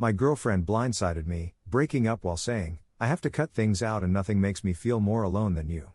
My girlfriend blindsided me, breaking up while saying, "I have to cut things out and nothing makes me feel more alone than you."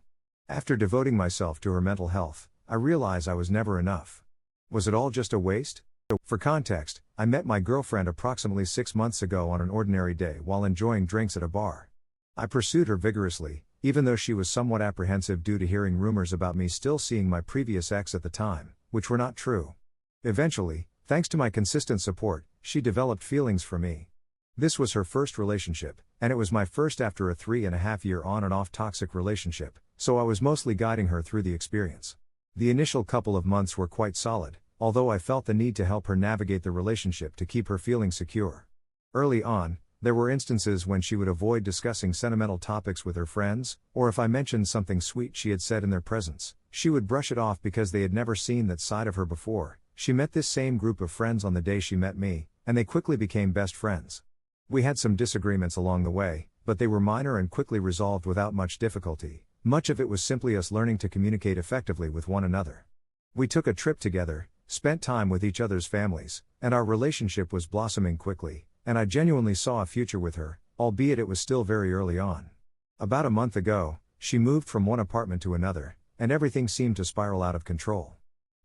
After devoting myself to her mental health, I realized I was never enough. Was it all just a waste? For context, I met my girlfriend approximately 6 months ago on an ordinary day while enjoying drinks at a bar. I pursued her vigorously, even though she was somewhat apprehensive due to hearing rumors about me still seeing my previous ex at the time, which were not true. Eventually, thanks to my consistent support, she developed feelings for me. This was her first relationship, and it was my first after a 3.5-year on and off toxic relationship, so I was mostly guiding her through the experience. The initial couple of months were quite solid, although I felt the need to help her navigate the relationship to keep her feeling secure. Early on, there were instances when she would avoid discussing sentimental topics with her friends, or if I mentioned something sweet she had said in their presence, she would brush it off because they had never seen that side of her before. She met this same group of friends on the day she met me, and they quickly became best friends. We had some disagreements along the way, but they were minor and quickly resolved without much difficulty. Much of it was simply us learning to communicate effectively with one another. We took a trip together, spent time with each other's families, and our relationship was blossoming quickly, and I genuinely saw a future with her, albeit it was still very early on. About a month ago, she moved from one apartment to another, and everything seemed to spiral out of control.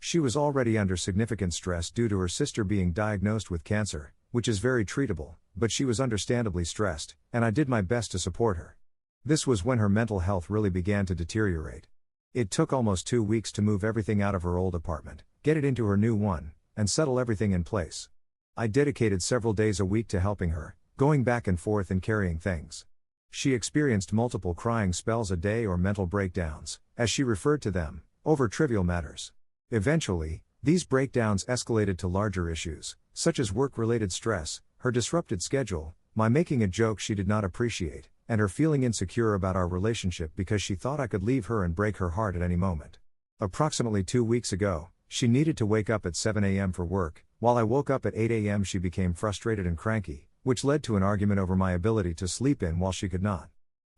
She was already under significant stress due to her sister being diagnosed with cancer, which is very treatable, but she was understandably stressed, and I did my best to support her. This was when her mental health really began to deteriorate. It took almost 2 weeks to move everything out of her old apartment, get it into her new one, and settle everything in place. I dedicated several days a week to helping her, going back and forth and carrying things. She experienced multiple crying spells a day or mental breakdowns, as she referred to them, over trivial matters. Eventually, these breakdowns escalated to larger issues, such as work-related stress, her disrupted schedule, my making a joke she did not appreciate, and her feeling insecure about our relationship because she thought I could leave her and break her heart at any moment. Approximately 2 weeks ago, she needed to wake up at 7 a.m. for work. While I woke up at 8 a.m. she became frustrated and cranky, which led to an argument over my ability to sleep in while she could not.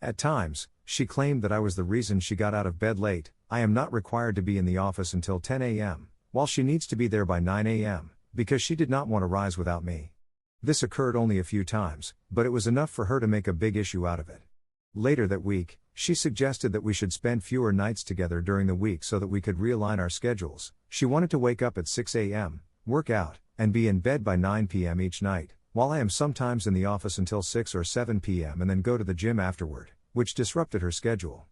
At times, she claimed that I was the reason she got out of bed late. I am not required to be in the office until 10 a.m., while she needs to be there by 9 a.m., because she did not want to rise without me. This occurred only a few times, but it was enough for her to make a big issue out of it. Later that week, she suggested that we should spend fewer nights together during the week so that we could realign our schedules. She wanted to wake up at 6 a.m., work out, and be in bed by 9 p.m. each night, while I am sometimes in the office until 6 or 7 p.m. and then go to the gym afterward, which disrupted her schedule.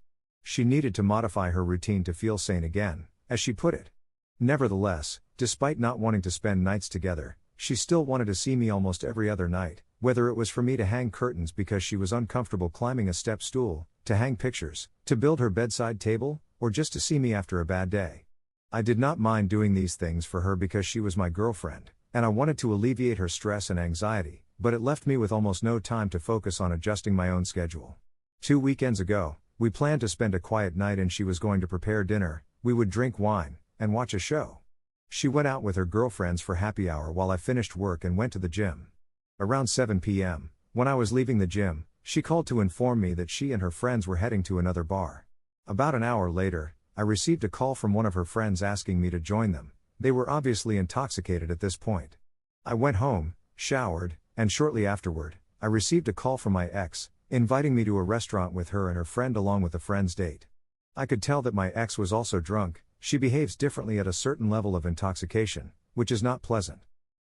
She needed to modify her routine to feel sane again, as she put it. Nevertheless, despite not wanting to spend nights together, she still wanted to see me almost every other night, whether it was for me to hang curtains because she was uncomfortable climbing a step stool, to hang pictures, to build her bedside table, or just to see me after a bad day. I did not mind doing these things for her because she was my girlfriend, and I wanted to alleviate her stress and anxiety, but it left me with almost no time to focus on adjusting my own schedule. 2 weekends ago, we planned to spend a quiet night and she was going to prepare dinner. We would drink wine, and watch a show. She went out with her girlfriends for happy hour while I finished work and went to the gym. Around 7 p.m., when I was leaving the gym, she called to inform me that she and her friends were heading to another bar. About an hour later, I received a call from one of her friends asking me to join them. They were obviously intoxicated at this point. I went home, showered, and shortly afterward, I received a call from my ex, inviting me to a restaurant with her and her friend along with a friend's date. I could tell that my ex was also drunk. She behaves differently at a certain level of intoxication, which is not pleasant.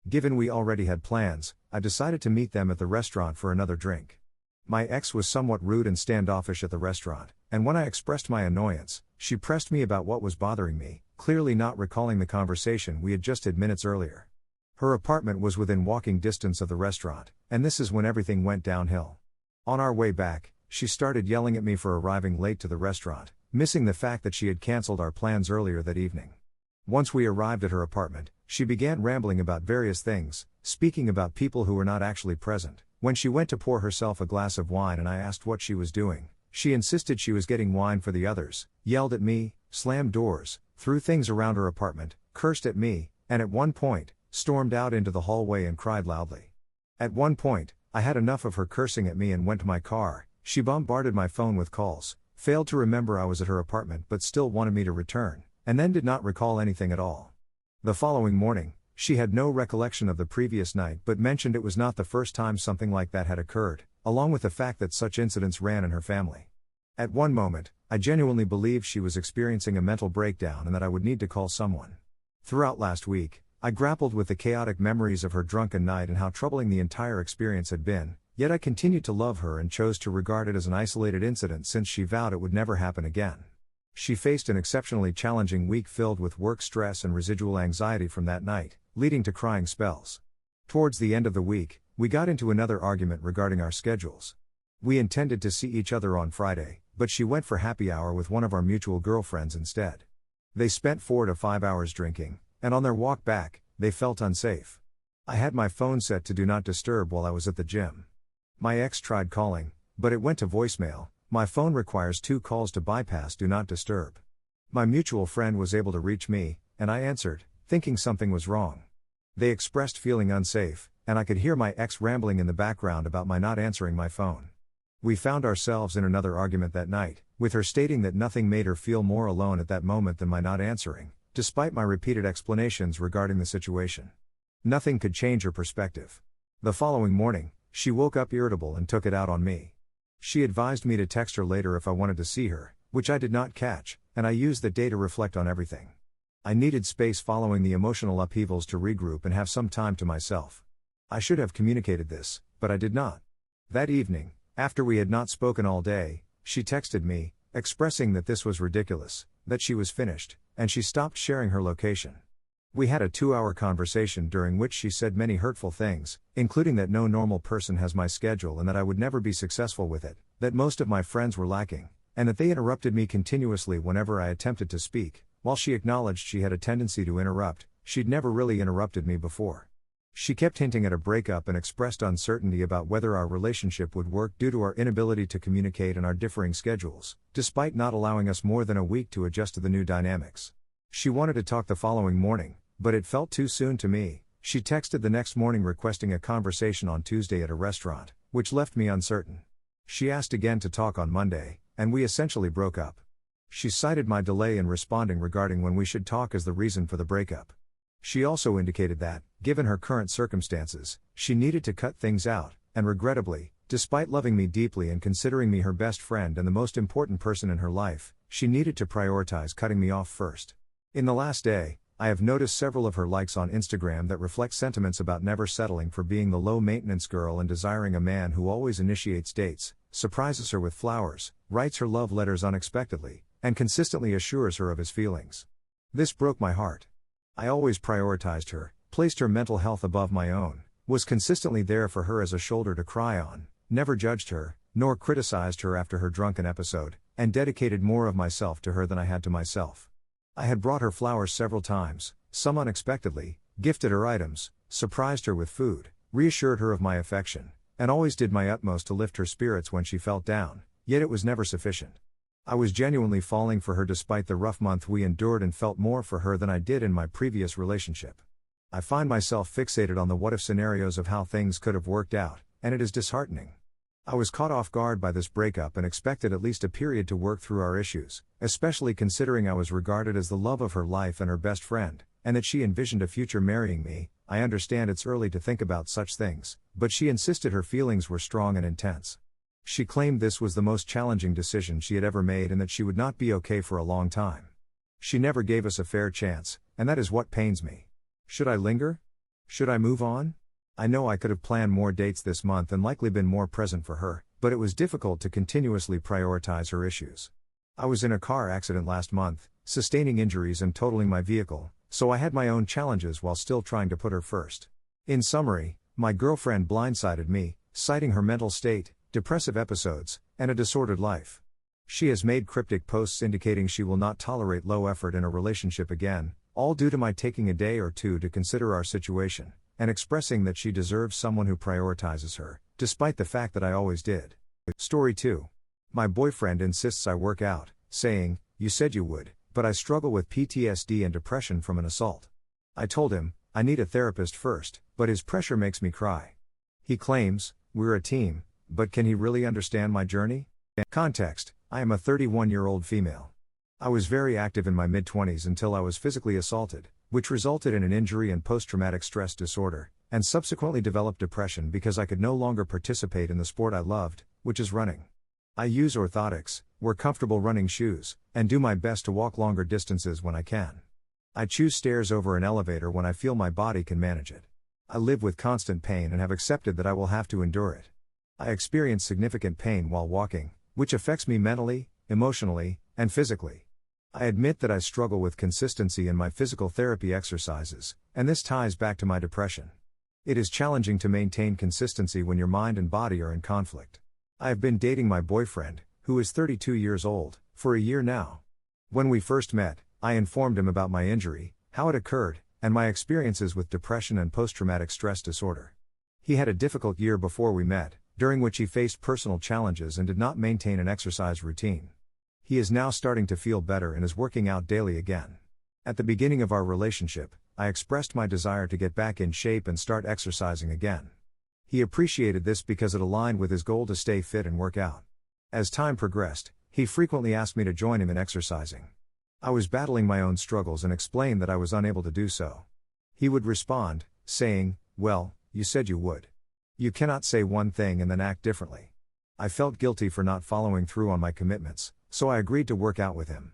Given we already had plans, I decided to meet them at the restaurant for another drink. My ex was somewhat rude and standoffish at the restaurant, and when I expressed my annoyance, she pressed me about what was bothering me, clearly not recalling the conversation we had just had minutes earlier. Her apartment was within walking distance of the restaurant, and this is when everything went downhill. On our way back, she started yelling at me for arriving late to the restaurant, missing the fact that she had cancelled our plans earlier that evening. Once we arrived at her apartment, she began rambling about various things, speaking about people who were not actually present. When she went to pour herself a glass of wine and I asked what she was doing, she insisted she was getting wine for the others, yelled at me, slammed doors, threw things around her apartment, cursed at me, and at one point, stormed out into the hallway and cried loudly. At one point, I had enough of her cursing at me and went to my car. She bombarded my phone with calls, failed to remember I was at her apartment but still wanted me to return, and then did not recall anything at all. The following morning, She had no recollection of the previous night but mentioned it was not the first time something like that had occurred, along with the fact that such incidents ran in her family. At one moment, I genuinely believed she was experiencing a mental breakdown and that I would need to call someone. Throughout last week, I grappled with the chaotic memories of her drunken night and how troubling the entire experience had been, yet I continued to love her and chose to regard it as an isolated incident since she vowed it would never happen again. She faced an exceptionally challenging week filled with work stress and residual anxiety from that night, leading to crying spells. Towards the end of the week, we got into another argument regarding our schedules. We intended to see each other on Friday, but she went for happy hour with one of our mutual girlfriends instead. They spent 4 to 5 hours drinking, and on their walk back, they felt unsafe. I had my phone set to do not disturb while I was at the gym. My ex tried calling, but it went to voicemail. My phone requires 2 calls to bypass do not disturb. My mutual friend was able to reach me, and I answered, thinking something was wrong. They expressed feeling unsafe, and I could hear my ex rambling in the background about my not answering my phone. We found ourselves in another argument that night, with her stating that nothing made her feel more alone at that moment than my not answering, despite my repeated explanations regarding the situation. Nothing could change her perspective. The following morning, she woke up irritable and took it out on me. She advised me to text her later if I wanted to see her, which I did not catch, and I used that day to reflect on everything. I needed space following the emotional upheavals to regroup and have some time to myself. I should have communicated this, but I did not. That evening, after we had not spoken all day, she texted me, expressing that this was ridiculous, that she was finished, and she stopped sharing her location. We had a 2-hour conversation during which she said many hurtful things, including that no normal person has my schedule and that I would never be successful with it, that most of my friends were lacking, and that they interrupted me continuously whenever I attempted to speak. While she acknowledged she had a tendency to interrupt, she'd never really interrupted me before. She kept hinting at a breakup and expressed uncertainty about whether our relationship would work due to our inability to communicate and our differing schedules, despite not allowing us more than a week to adjust to the new dynamics. She wanted to talk the following morning, but it felt too soon to me. She texted the next morning requesting a conversation on Tuesday at a restaurant, which left me uncertain. She asked again to talk on Monday, and we essentially broke up. She cited my delay in responding regarding when we should talk as the reason for the breakup. She also indicated that, given her current circumstances, she needed to cut things out, and regrettably, despite loving me deeply and considering me her best friend and the most important person in her life, she needed to prioritize cutting me off first. In the last day, I have noticed several of her likes on Instagram that reflect sentiments about never settling for being the low-maintenance girl and desiring a man who always initiates dates, surprises her with flowers, writes her love letters unexpectedly, and consistently assures her of his feelings. This broke my heart. I always prioritized her, placed her mental health above my own, was consistently there for her as a shoulder to cry on, never judged her, nor criticized her after her drunken episode, and dedicated more of myself to her than I had to myself. I had brought her flowers several times, some unexpectedly, gifted her items, surprised her with food, reassured her of my affection, and always did my utmost to lift her spirits when she felt down, yet it was never sufficient. I was genuinely falling for her despite the rough month we endured and felt more for her than I did in my previous relationship. I find myself fixated on the what-if scenarios of how things could have worked out, and it is disheartening. I was caught off guard by this breakup and expected at least a period to work through our issues, especially considering I was regarded as the love of her life and her best friend, and that she envisioned a future marrying me. I understand it's early to think about such things, but she insisted her feelings were strong and intense. She claimed this was the most challenging decision she had ever made and that she would not be okay for a long time. She never gave us a fair chance, and that is what pains me. Should I linger? Should I move on? I know I could have planned more dates this month and likely been more present for her, but it was difficult to continuously prioritize her issues. I was in a car accident last month, sustaining injuries and totaling my vehicle, so I had my own challenges while still trying to put her first. In summary, my girlfriend blindsided me, citing her mental state, depressive episodes, and a disordered life. She has made cryptic posts indicating she will not tolerate low effort in a relationship again, all due to my taking a day or two to consider our situation, and expressing that she deserves someone who prioritizes her, despite the fact that I always did. Story 2. My boyfriend insists I work out, saying, "You said you would, but I struggle with PTSD and depression from an assault." I told him, I need a therapist first, but his pressure makes me cry. He claims, we're a team, but can he really understand my journey? Context: I am a 31-year-old female. I was very active in my mid-20s until I was physically assaulted, which resulted in an injury and post-traumatic stress disorder, and subsequently developed depression because I could no longer participate in the sport I loved, which is running. I use orthotics, wear comfortable running shoes, and do my best to walk longer distances when I can. I choose stairs over an elevator when I feel my body can manage it. I live with constant pain and have accepted that I will have to endure it. I experience significant pain while walking, which affects me mentally, emotionally, and physically. I admit that I struggle with consistency in my physical therapy exercises, and this ties back to my depression. It is challenging to maintain consistency when your mind and body are in conflict. I have been dating my boyfriend, who is 32 years old, for a year now. When we first met, I informed him about my injury, how it occurred, and my experiences with depression and post-traumatic stress disorder. He had a difficult year before we met, during which he faced personal challenges and did not maintain an exercise routine. He is now starting to feel better and is working out daily again. At the beginning of our relationship, I expressed my desire to get back in shape and start exercising again. He appreciated this because it aligned with his goal to stay fit and work out. As time progressed, he frequently asked me to join him in exercising. I was battling my own struggles and explained that I was unable to do so. He would respond, saying, "Well, you said you would. You cannot say one thing and then act differently." I felt guilty for not following through on my commitments, so I agreed to work out with him.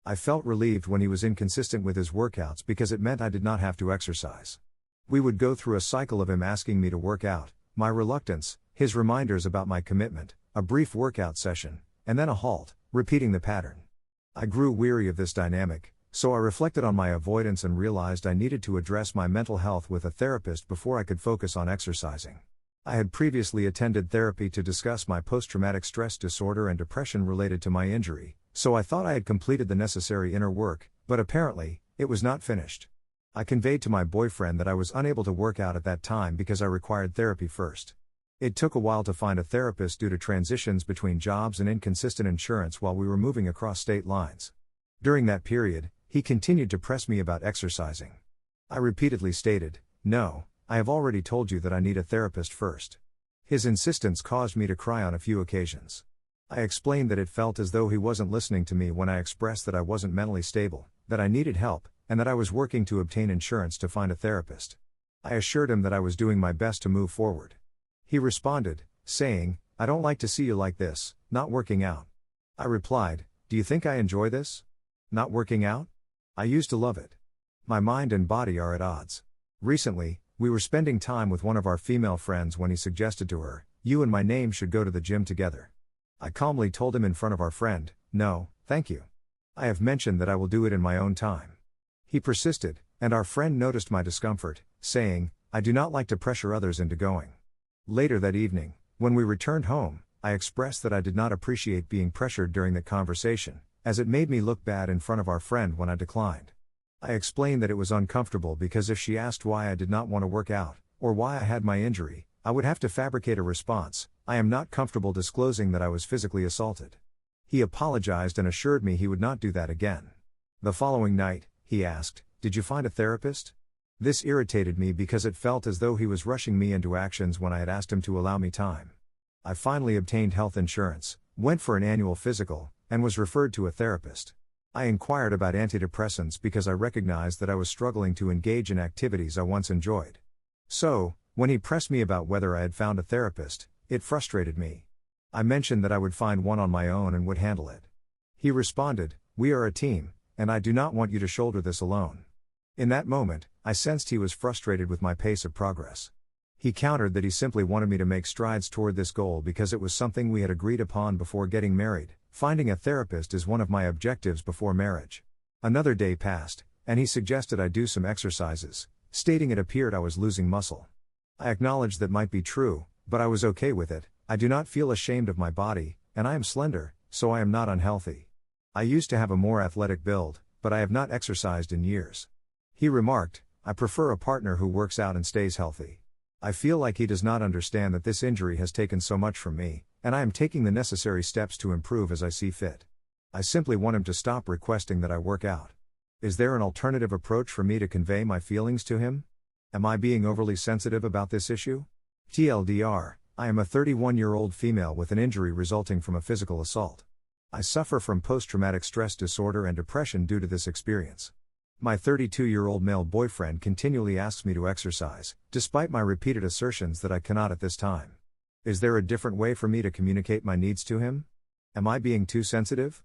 I felt relieved when he was inconsistent with his workouts because it meant I did not have to exercise. We would go through a cycle of him asking me to work out, my reluctance, his reminders about my commitment, a brief workout session, and then a halt, repeating the pattern. I grew weary of this dynamic, so I reflected on my avoidance and realized I needed to address my mental health with a therapist before I could focus on exercising. I had previously attended therapy to discuss my post-traumatic stress disorder and depression related to my injury, so I thought I had completed the necessary inner work, but apparently, it was not finished. I conveyed to my boyfriend that I was unable to work out at that time because I required therapy first. It took a while to find a therapist due to transitions between jobs and inconsistent insurance while we were moving across state lines. During that period, he continued to press me about exercising. I repeatedly stated, "No, I have already told you that I need a therapist first." His insistence caused me to cry on a few occasions. I explained that it felt as though he wasn't listening to me when I expressed that I wasn't mentally stable, that I needed help, and that I was working to obtain insurance to find a therapist. I assured him that I was doing my best to move forward. He responded, saying, "I don't like to see you like this, not working out." I replied, "Do you think I enjoy this? Not working out? I used to love it. My mind and body are at odds." Recently, we were spending time with one of our female friends when he suggested to her, "You and my name should go to the gym together." I calmly told him in front of our friend, "No, thank you. I have mentioned that I will do it in my own time." He persisted, and our friend noticed my discomfort, saying, "I do not like to pressure others into going." Later that evening, when we returned home, I expressed that I did not appreciate being pressured during that conversation, as it made me look bad in front of our friend when I declined. I explained that it was uncomfortable because if she asked why I did not want to work out, or why I had my injury, I would have to fabricate a response. I am not comfortable disclosing that I was physically assaulted. He apologized and assured me he would not do that again. The following night, he asked, "Did you find a therapist?" This irritated me because it felt as though he was rushing me into actions when I had asked him to allow me time. I finally obtained health insurance, went for an annual physical, and was referred to a therapist. I inquired about antidepressants because I recognized that I was struggling to engage in activities I once enjoyed. So, when he pressed me about whether I had found a therapist, it frustrated me. I mentioned that I would find one on my own and would handle it. He responded, "We are a team, and I do not want you to shoulder this alone." In that moment, I sensed he was frustrated with my pace of progress. He countered that he simply wanted me to make strides toward this goal because it was something we had agreed upon before getting married. Finding a therapist is one of my objectives before marriage. Another day passed, and he suggested I do some exercises, stating it appeared I was losing muscle. I acknowledged that might be true, but I was okay with it. I do not feel ashamed of my body, and I am slender, so I am not unhealthy. I used to have a more athletic build, but I have not exercised in years. He remarked, "I prefer a partner who works out and stays healthy." I feel like he does not understand that this injury has taken so much from me, and I am taking the necessary steps to improve as I see fit. I simply want him to stop requesting that I work out. Is there an alternative approach for me to convey my feelings to him? Am I being overly sensitive about this issue? TLDR, I am a 31-year-old female with an injury resulting from a physical assault. I suffer from post-traumatic stress disorder and depression due to this experience. My 32-year-old male boyfriend continually asks me to exercise, despite my repeated assertions that I cannot at this time. Is there a different way for me to communicate my needs to him? Am I being too sensitive?